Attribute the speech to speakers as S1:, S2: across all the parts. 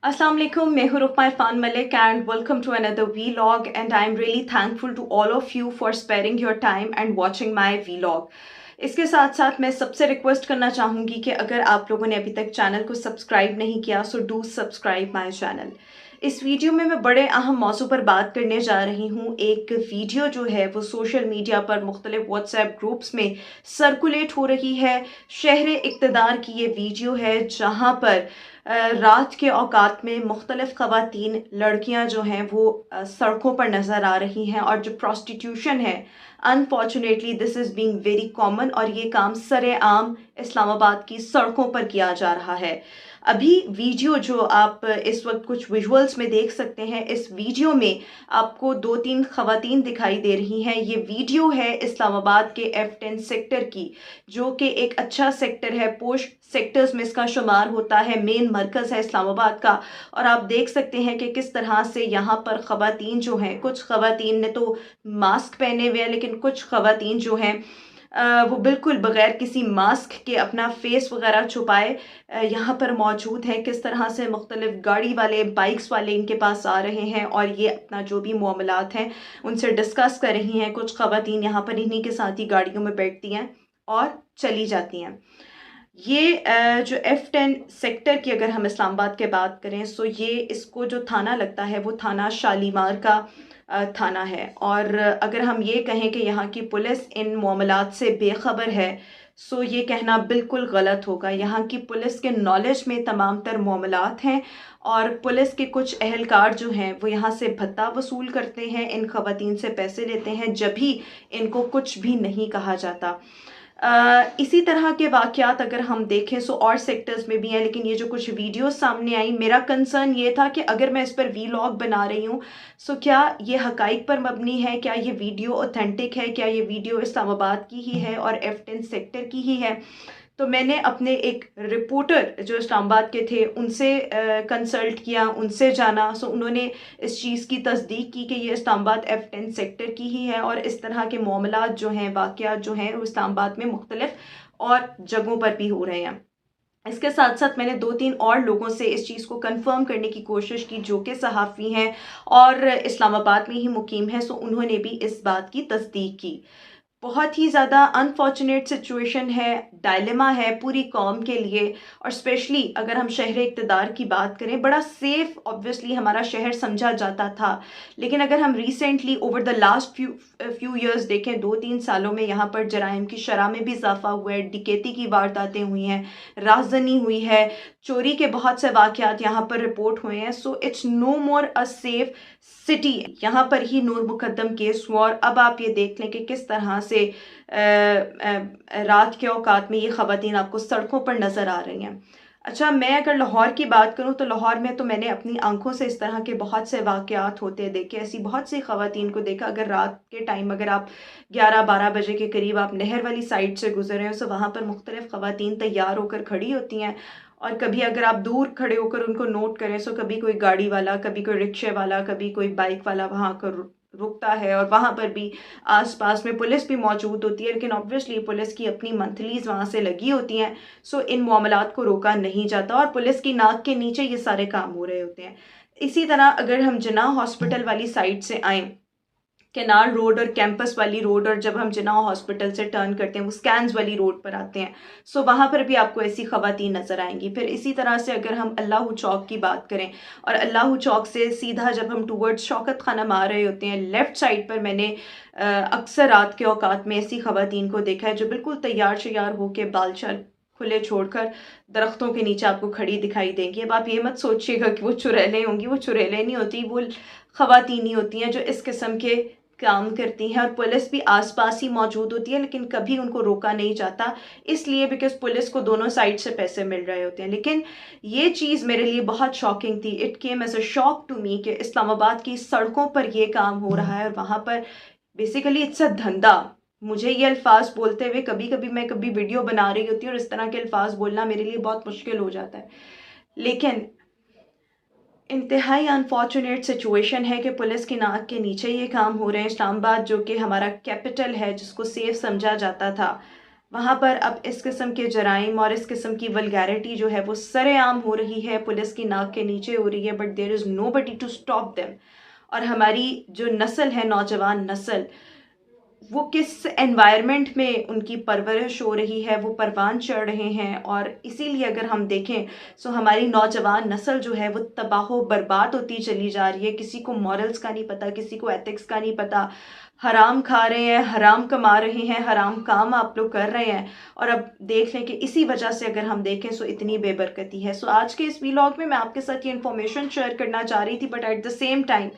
S1: Assalamu alaikum, मैं हूँ Rukma Irfan Malik and welcome to another vlog and I'm really thankful to all of you for sparing your time and watching my vlog. इसके साथ साथ मैं सबसे request करना चाहूँगी कि अगर आप लोगों ने अभी तक चैनल को सब्सक्राइब नहीं किया so do subscribe my channel. इस वीडियो में मैं बड़े अहम मौजू पर बात करने जा रही हूँ। एक वीडियो जो है वो सोशल मीडिया पर मुख्तलिफ व्हाट्सएप ग्रुप्स में सर्कुलेट हो रही है। शहर इक़्तिदार की ये वीडियो है जहाँ पर रात के औकात में मुख्तलिफ ख़वातीन लड़कियां जो हैं वो सड़कों पर नज़र आ रही हैं और जो प्रॉस्टिट्यूशन है unfortunately this is being very common और ये काम सरेआम इस्लामाबाद की सड़कों पर किया जा रहा है। अभी वीडियो जो आप इस वक्त कुछ विजुअल्स में देख सकते हैं, इस वीडियो में आपको 2-3 ख़वातीन दिखाई दे रही हैं। ये वीडियो है इस्लामाबाद के F10 सेक्टर की, जो कि एक अच्छा सेक्टर है, पोश सेक्टर्स में इसका शुमार होता है, मेन मरकज़ है इस्लामाबाद का। और आप देख सकते हैं कि किस तरह से यहाँ पर ख़वातीन जो हैं, कुछ ख़वातीन ने तो मास्क पहने हुए हैं लेकिन कुछ ख़वातीन जो हैं वो बिल्कुल बग़ैर किसी मास्क के अपना फेस वगैरह छुपाए यहाँ पर मौजूद हैं। किस तरह से मुख्तलिफ गाड़ी वाले, बाइक्स वाले इनके पास आ रहे हैं और ये अपना जो भी मामलात हैं उनसे डिस्कस कर रही हैं। कुछ ख़वातीन यहाँ पर इन्हीं के साथ ही गाड़ियों में बैठती हैं और चली जाती हैं। ये जो F10 सेक्टर की अगर हम इस्लामाबाद के बात करें सो ये इसको जो थाना लगता है वो थाना शालीमार का थाना है। और अगर हम ये कहें कि यहाँ की पुलिस इन मामलात से बेखबर है सो ये कहना बिल्कुल गलत होगा। यहाँ की पुलिस के नॉलेज में तमाम तर मामलात हैं और पुलिस के कुछ अहलकार जो हैं वो यहाँ से भत्ता वसूल करते हैं, इन ख़वातीन से पैसे लेते हैं जब भी इनको कुछ भी नहीं कहा जाता। इसी तरह के वाक़यात अगर हम देखें सो और सेक्टर्स में भी हैं, लेकिन ये जो कुछ वीडियोस सामने आई, मेरा कंसर्न ये था कि अगर मैं इस पर वीलॉग बना रही हूँ सो क्या ये हक़ाइक़ पर मबनी है, क्या ये वीडियो ऑथेंटिक है, क्या ये वीडियो इस्लामाबाद की ही है और F10 सेक्टर की ही है। तो मैंने अपने एक रिपोर्टर जो इस्लामाबाद के थे उनसे कंसल्ट किया, उनसे जाना। सो उन्होंने इस चीज़ की तस्दीक की कि ये इस्लामाबाद F10 सेक्टर की ही है और इस तरह के मामलात जो हैं, वाक़यात जो हैं वो इस्लामाबाद में मुख्तलिफ और जगहों पर भी हो रहे हैं। इसके साथ साथ मैंने 2-3 और लोगों से इस चीज़ को कंफर्म करने की कोशिश की जो कि सहाफ़ी हैं और इस्लामाबाद में ही मुकीम हैं। सो उन्होंने भी इस बात की तस्दीक की। बहुत ही ज़्यादा अनफॉर्चुनेट सिचुएशन है, डायलेमा है पूरी कौम के लिए। और स्पेशली अगर हम शहर इक़्तिदार की बात करें, बड़ा सेफ़ ऑब्वियसली हमारा शहर समझा जाता था, लेकिन अगर हम recently over the last few years देखें, 2-3 सालों में यहाँ पर जराइम की शरह में भी इजाफा हुआ है, डकैती की वारदातें हुई हैं, राहज़नी हुई है, चोरी के बहुत से वाक़यात यहाँ पर रिपोर्ट हुए हैं। So it's no more a safe city. यहाँ पर ही नूर मुकद्दम केस हुआ और अब आप ये देख लें कि किस तरह से रात के औकात में ये ख़वातीन आपको सड़कों पर नज़र आ रही हैं। अच्छा, मैं अगर लाहौर की बात करूं तो लाहौर में तो मैंने अपनी आंखों से इस तरह के बहुत से वाक़यात होते देखे, ऐसी बहुत सी ख़वातीन को देखा। अगर रात के टाइम अगर आप 11-12 बजे के करीब आप नहर वाली साइड से गुजर रहे हो तो वहाँ पर मुख्तलिफ़ ख़वातीन तैयार होकर खड़ी होती हैं और कभी अगर आप दूर खड़े होकर उनको नोट करें तो कभी कोई गाड़ी वाला, कभी कोई रिक्शे वाला, कभी कोई बाइक वाला वहाँ आकर रुकता है और वहाँ पर भी आसपास में पुलिस भी मौजूद होती है, लेकिन ऑब्वियसली पुलिस की अपनी मंथलीज वहाँ से लगी होती हैं। सो इन मामलात को रोका नहीं जाता और पुलिस की नाक के नीचे ये सारे काम हो रहे होते हैं। इसी तरह अगर हम जिन्ना हॉस्पिटल वाली साइड से आएँ, केनाल रोड और कैंपस वाली रोड, और जब हम जिन्ना हॉस्पिटल से टर्न करते हैं वो स्कैन्स वाली रोड पर आते हैं, सो वहाँ पर भी आपको ऐसी ख़वातीन नज़र आएंगी। फिर इसी तरह से अगर हम अल्लाह चौक की बात करें और अल्लाह चौक से सीधा जब हम टूवर्ड्स शौकत खाना आ रहे होते हैं, लेफ़्ट साइड पर मैंने अक्सर रात के औकात में ऐसी ख़वातीन को देखा है जो बिल्कुल तैयार शैयार होकर बाल शाल खुले छोड़कर दरख्तों के नीचे आपको खड़ी दिखाई देंगी। अब आप ये मत सोचिएगा कि वो चुड़ैलें होंगी, वो चुड़ैलें नहीं होती, वो ख़वातीन ही होती हैं जो इस किस्म के काम करती हैं और पुलिस भी आसपास ही मौजूद होती है, लेकिन कभी उनको रोका नहीं जाता, इसलिए बिकॉज पुलिस को दोनों साइड से पैसे मिल रहे होते हैं। लेकिन ये चीज़ मेरे लिए बहुत शॉकिंग थी। It came as a shock to me कि इस्लामाबाद की सड़कों पर ये काम हो रहा है और वहाँ पर बेसिकली इट्स अ धंधा। मुझे ये अल्फाज बोलते हुए कभी कभी मैं कभी वीडियो बना रही होती हूँ और इस तरह के अल्फाज बोलना मेरे लिए बहुत मुश्किल हो जाता है, लेकिन इंतहाई अनफॉर्चुनेट सिचुएशन है कि पुलिस की नाक के नीचे ये काम हो रहे हैं। इस्लामाबाद जो कि हमारा कैपिटल है, जिसको सेफ समझा जाता था, وہاں پر اب اس قسم کے جرائم اور اس قسم کی ولگیرٹی جو ہے وہ سر عام ہو رہی ہے، پولیس کی ناک کے نیچے ہو رہی ہے، but there is nobody to stop them. اور ہماری جو نسل ہے، نوجوان نسل، وہ کس انوائرمنٹ میں ان کی پرورش ہو رہی ہے، وہ پروان چڑھ رہے ہیں. اور اسی لیے اگر ہم دیکھیں سو ہماری نوجوان نسل جو ہے وہ تباہ و برباد ہوتی چلی جا رہی ہے. کسی کو مورلز کا نہیں پتہ، کسی کو ایتھکس کا نہیں پتہ، حرام کھا رہے ہیں، حرام کما رہے ہیں، حرام کام آپ لوگ کر رہے ہیں. اور اب دیکھ لیں کہ اسی وجہ سے اگر ہم دیکھیں سو اتنی بے برکتی ہے. سو آج کے اس ویلاگ میں آپ کے ساتھ یہ انفارمیشن شیئر کرنا چاہ رہی تھی، but at the same time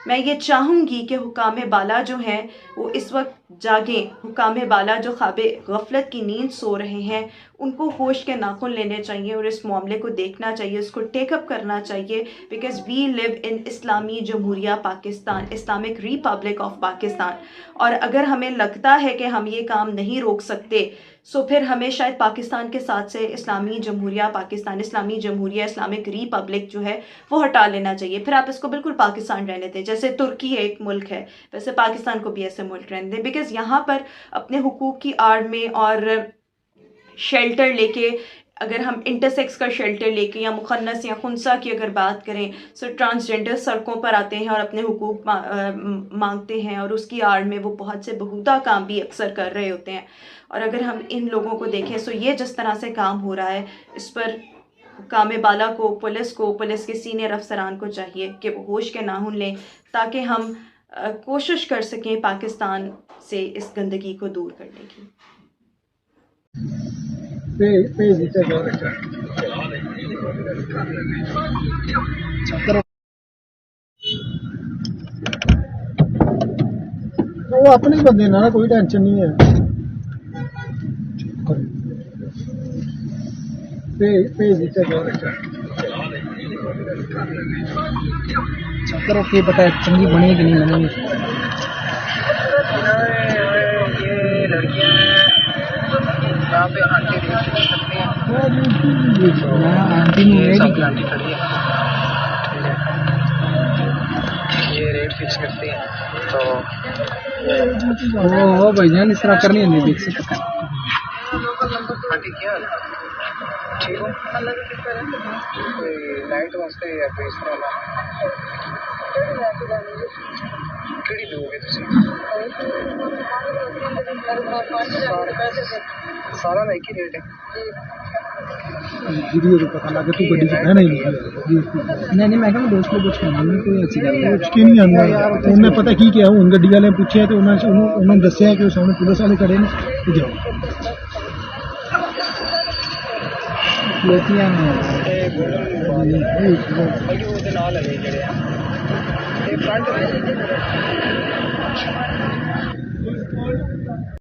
S1: میں یہ چاہوں گی کہ حکام بالا جو ہیں وہ اس وقت جاگیں. حکام بالا جو خواب غفلت کی نیند سو رہے ہیں، ان کو ہوش کے ناخن لینے چاہیے اور اس معاملے کو دیکھنا چاہیے، اس کو ٹیک اپ کرنا چاہیے. بیکاز وی لیو ان اسلامی جمہوریہ Pakistan, Islamic republic of Pakistan. اور اگر ہمیں لگتا ہے کہ ہم یہ کام نہیں روک سکتے سو پھر ہمیں شاید پاکستان کے ساتھ سے اسلامی جمہوریہ پاکستان، اسلامی جمہوریہ، اسلامک ریپبلک جو ہے وہ ہٹا لینا چاہیے. پھر آپ اس کو بالکل پاکستان رہنے دیں، جیسے ترکی ایک ملک ہے ویسے پاکستان کو بھی ایسے ملک رہنے دیں. بیکاز یہاں پر اپنے حقوق کی آڑ میں اور شیلٹر لے کے، اگر ہم انٹرسیکس کا شیلٹر لے کے یا مخنث یا خنثی کی اگر بات کریں، سو ٹرانسجنڈر سڑکوں پر آتے ہیں اور اپنے حقوق مانگتے ہیں، اور اس کی آڑ میں وہ بہت سے بہوتا کام بھی اکثر کر رہے ہوتے ہیں. اور اگر ہم ان لوگوں کو دیکھیں سو یہ جس طرح سے کام ہو رہا ہے، اس پر حکام بالا کو، پولیس کے سینئر افسران کو چاہیے کہ وہ ہوش کے ناخن لیں تاکہ ہم کوشش کر سکیں پاکستان سے اس گندگی کو دور کرنے کی.
S2: وہ اپنے بندے نا، کوئی ٹینشن نہیں ہے. کرو کہ پتا چنگی بنے کہ نہیں بنے. یہ لڑکیاں یہاں پہ آنٹی آنٹی کھڑی ہے، یہ ریٹ فکس کرتے ہیں تو بھائی جان اس طرح کرنی نہیں دیکھ سکتے. کیا ٹھیک ہو لائٹ واسطے یا کوئی اس طرح کہڑی دو گے سارا کا ایک ہی ریٹ ہے. پتا لگا تو گڈی چ نہیں میں کہ دوست کو کچھ نہیں آتا. انہیں پتا کی کیا ہوں گڈی والے پوچھے تو انہوں نے دسیا کہ سامنے پولیس والے کھڑے نے جاؤ. فرنٹ